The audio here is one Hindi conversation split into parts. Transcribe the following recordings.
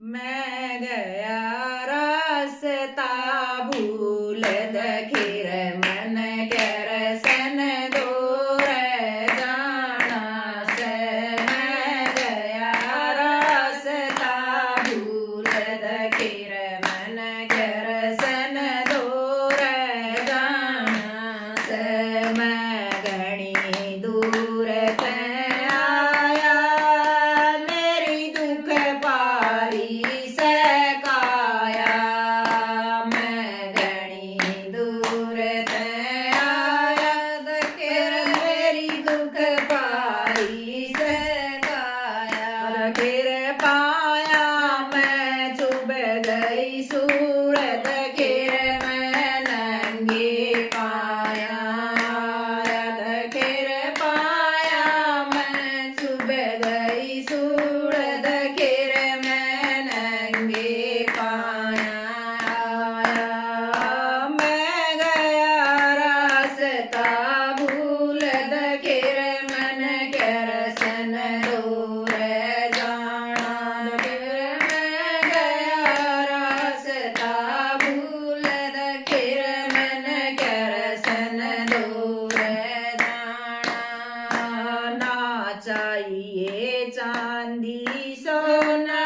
मैं गया रास्ता भूल दखिर मन कर सन दूर जाना से। मैं गया रास्ता भूल दखिर मन कर सन दूर जाना से। मैं घनी दूर ते आया मेरी दुख पारी सकाया। मैं घनी दूर ते आया दखिर मेरी दुख पारी सकाया। दखिर पाया मैं चुभ गई सूर दखिर मैं नंगी पाया। दखिर पाया मैं चुभ गई सूर दखिर मैं नंगी पाया। मैं गया रास्ता भूल दखिर मन कर सन दूर जाना। दखिर मैं गया रास्ता भूल दखिर मन कर सन दूर जाना। ना चाहिए चांदी सोना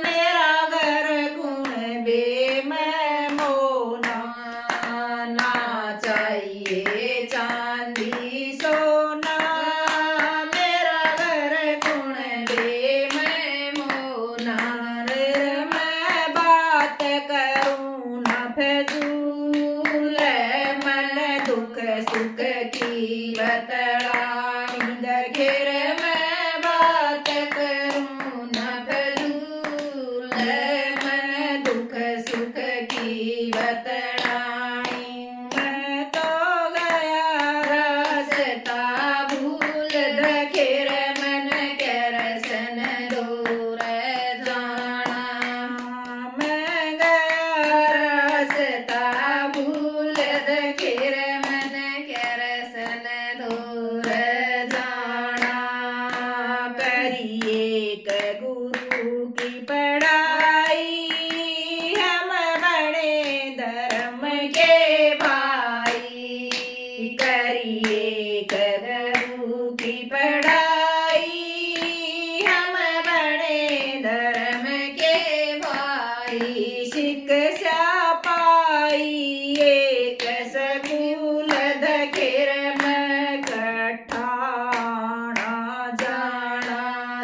मेरा घर गुण बे मैं मोना। ना चाहिए चांदी सोना मेरा घर गुण बे मैं मोना। रे मैं बात करूँ न फजूल मन दुख सुख की बतलाऊं। दखिर मैं बात करूँ न फजूल मन दुख सुख की बतलाई। मैं तो गया रास्ता भूल दखिर मन कर सन दूर जाना। मैं गया रास्ता भूल दखिर मन कर सन दूर जाना। करिए एक गुरु की पढ़ाई हम बड़े धर्म के भाई। करिए एक गुरु की पढ़ाई हम बड़े धर्म के भाई। शिक्षा पाई एक स्कूल दखिर मैं कठाना जाना।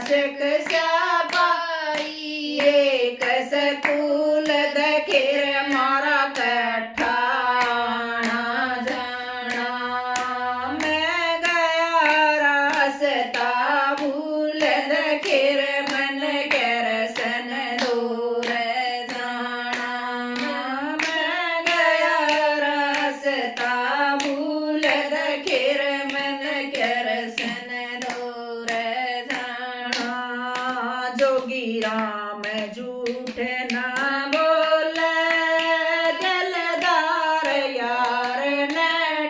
शिक्षा पाई एक स्कूल दखिर मारा कठाना जाना। मैं गया रास्ता भूल दखिर मन कर सन दूर जाना। मैं गया रास्ता भूल दखिर मन कर सन दूर जाना। जोगी राम झूठ ना बोले जलदार यार न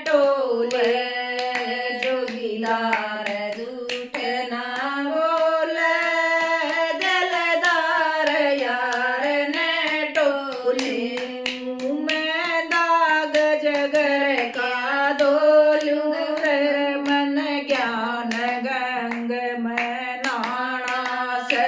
टोले। जोगीदार झूठ ना बोले जलदार यार न टोले। मैं दाग जगर का दोलू मन ज्ञान गंग में नाना से।